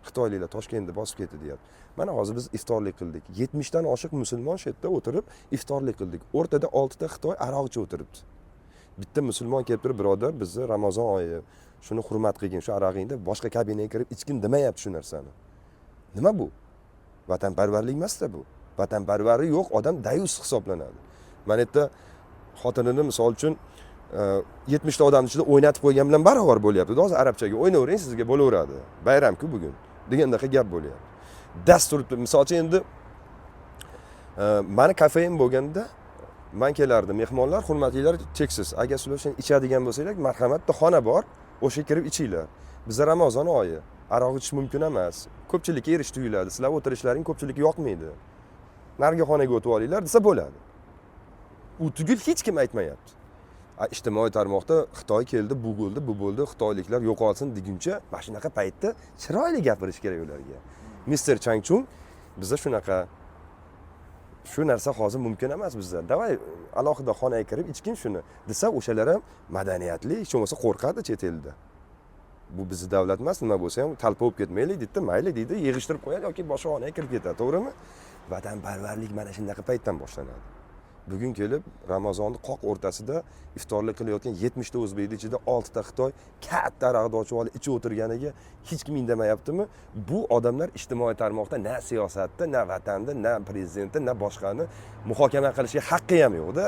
xitoyliklar Toshkentni bosib ketdi deyapti. Mana hozir biz iftorlik qildik. 70 dan oshiq musulmon shu yerda o'tirib iftorlik qildik. O'rtada 6 ta Xitoy aroqchi o'tiribdi. Bitta musulmon kelib turib, birodar, bizni Ramazon oyi, shuni hurmat qilgin, shu arog'ingda boshqa kabinaga kirib ichgin demayapti shu narsani. Nima bu? Vatanparvarlik emas-da bu. Vatanparvari yo'q odam dayus hisoblanadi. Mana yerda xotinini misol uchun 70 ta odamning ichida o'ynatib qo'ygan bilan barobar bo'lyapti. Hozir arabchaga o'ynayvering, sizga bo'laveradi. Bayram-ku bugun degandaqa gap bo'lyapti. Dastur misol uchun endi mani kafeim bo'lganda men kelardim, mehmonlar, hurmatlilar cheksiz. Agar sizlar shuni ichadigan bo'lsanglar, marhamatda xona bor, o'sha kirib ichinglar. Bizda Ramazon oyi, aroq ichish mumkin emas. Ko'pchilikka erish tuyuladi. Sizlar o'tirishlaring ko'pchilikka yoqmaydi. Narigi xonaga o'tib olinglar desa bo'ladi. U tugul hech kim aytmayapti. Ijtimoiy tarmoqda Xitoy keldi, bu bo'ldi, xitoyliklar yo'qolsin deguncha, mana shunaqa paytda chiroyli gapirish kerak ularga. Mister Changchun bizda shunaqa shu narsa hozir mumkin emas bizda. Davay alohida xonaga kirib ichgin shuni desa, o'shalar ham madaniyatli, hech bo'lmasa qo'rqadi chet elda. Bu bizning davlat emas, nima bo'lsa ham talpa bo'lib ketmaylik deydi, mayli deydi, yig'ishtirib qo'yadi yoki boshqa xonaga kirib ketadi, to'g'rimi? Vatanparvarlik mana shunaqa paytdan boshlanadi. Bugun kelib Ramazonning qoq o'rtasida iftorlik qilayotgan 70 ta o'zbekning ichida 6 ta Xitoy katta aroqni ochib olib ichib o'tirganiga hech kim indamayaptimi? Bu odamlar ijtimoiy tarmoqda na siyosatda, na vatanda, na prezidentda, na boshqani muhokama qilishga haqqi ham yo'q-da.